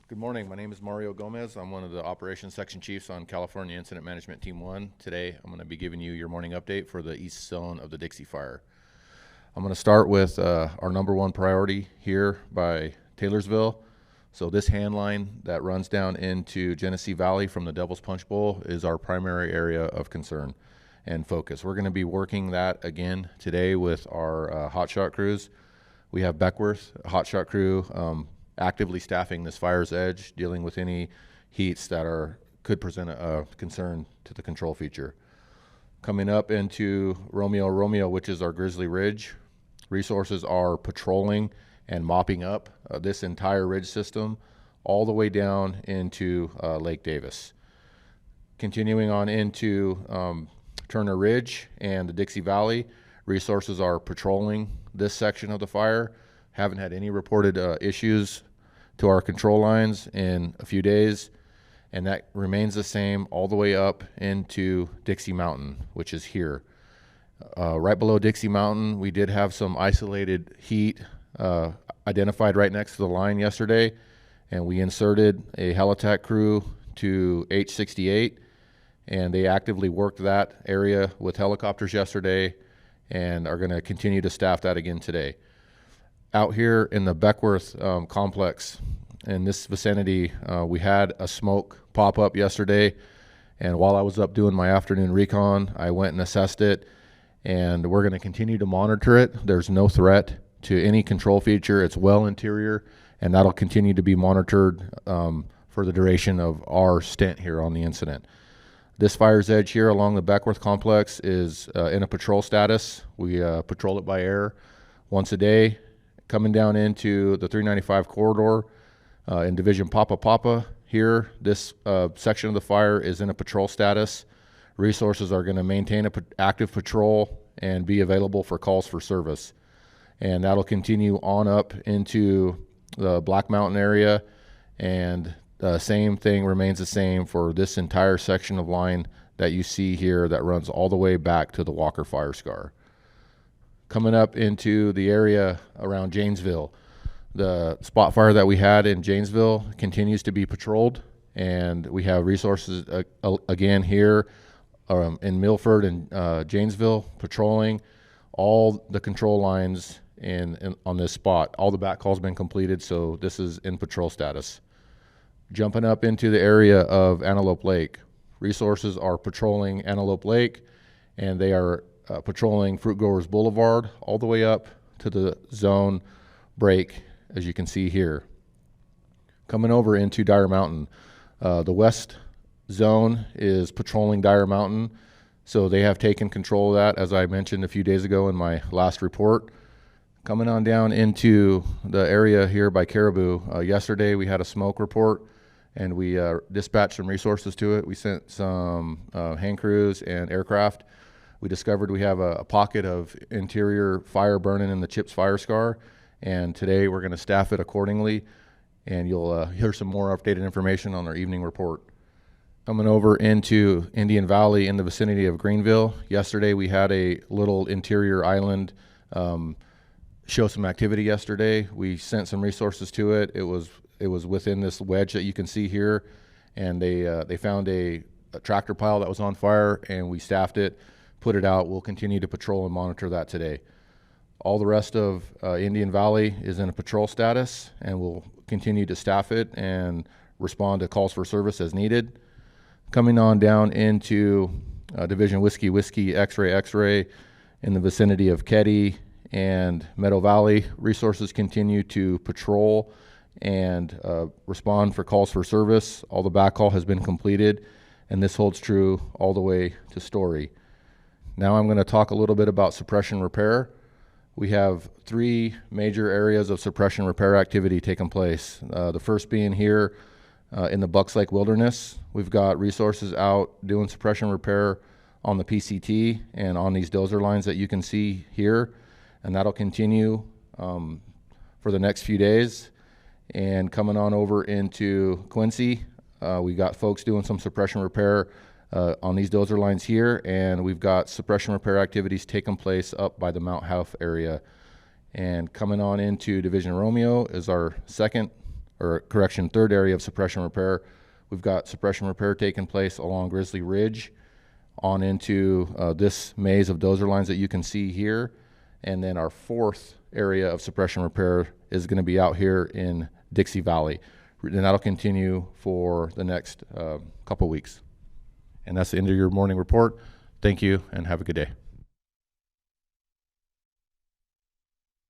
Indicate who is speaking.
Speaker 1: Good morning. My name is Mario Gomez. I'm one of the Operations Section Chiefs on California Incident Management Team 1. Today, I'm going to be giving you your morning update for the east zone of the Dixie fire. I'm going to start with our number one priority here by Taylorsville. So this hand line that runs down into Genesee Valley from the Devil's Punch Bowl is our primary area of concern and focus. We're going to be working that again today with our hotshot crews. We have Beckworth, a hotshot crew, actively staffing this fire's edge, dealing with any heats that could present a concern to the control feature. Coming up into Romeo, which is our Grizzly Ridge, resources are patrolling and mopping up this entire ridge system all the way down into Lake Davis. Continuing on into Turner Ridge and the Dixie Valley, resources are patrolling this section of the fire. Haven't had any reported issues to our control lines in a few days, and that remains the same all the way up into Dixie Mountain, which is here. Right below Dixie Mountain, we did have some isolated heat identified right next to the line yesterday, and we inserted a Helitack crew to H68, and they actively worked that area with helicopters yesterday and are going to continue to staff that again today. Out here in the Beckworth complex, in this vicinity, we had a smoke pop up yesterday, and while I was up doing my afternoon recon, I went and assessed it, and we're going to continue to monitor it. There's no threat to any control feature. It's well interior, and that'll continue to be monitored for the duration of our stint here on the incident. This fire's edge here along the Beckworth complex is in a patrol status. We patrol it by air once a day. Coming down into the 395 corridor in Division Papa here, this section of the fire is in a patrol status. Resources are going to maintain an active patrol and be available for calls for service. And that'll continue on up into the Black Mountain area, and the same thing remains the same for this entire section of line that you see here that runs all the way back to the Walker Fire Scar. Coming up into the area around Janesville, the spot fire that we had in Janesville continues to be patrolled, and we have resources again here in Milford and Janesville patrolling all the control lines on this spot. All the back calls have been completed, so this is in patrol status. Jumping up into the area of Antelope Lake, resources are patrolling Antelope Lake, and they are patrolling Fruit Growers Boulevard all the way up to the zone break, as you can see here. Coming over into Dyer Mountain, the west zone is patrolling Dyer Mountain, so they have taken control of that, as I mentioned a few days ago in my last report. Coming on down into the area here by Caribou, yesterday we had a smoke report, and we dispatched some resources to it. We sent some hand crews and aircraft. We discovered we have a pocket of interior fire burning in the Chips Fire Scar, and today we're going to staff it accordingly, and you'll hear some more updated information on our evening report. Coming over into Indian Valley in the vicinity of Greenville, yesterday we had a little interior island show some activity yesterday. We sent some resources to it. It was within this wedge that you can see here, and they found a tractor pile that was on fire, and we staffed it, put it out. We'll continue to patrol and monitor that today. All the rest of Indian Valley is in a patrol status, and we'll continue to staff it and respond to calls for service as needed. Coming on down into Division Whiskey X-ray in the vicinity of Ketty and Meadow Valley, resources continue to patrol and respond for calls for service. All the backhaul has been completed, and this holds true all the way to Story. Now I'm going to talk a little bit about suppression repair. We have three major areas of suppression repair activity taking place. The first being here in the Bucks Lake Wilderness. We've got resources out doing suppression repair on the PCT and on these dozer lines that you can see here, and that'll continue for the next few days. And coming on over into Quincy, we got folks doing some suppression repair on these dozer lines here, and we've got suppression repair activities taking place up by the Mount House area. And coming on into Division Romeo is our second third area of suppression repair. We've got suppression repair taking place along Grizzly Ridge on into this maze of dozer lines that you can see here. And then our fourth area of suppression repair is going to be out here in Dixie Valley. And that'll continue for the next couple weeks. And that's the end of your morning report. Thank you and have a good day.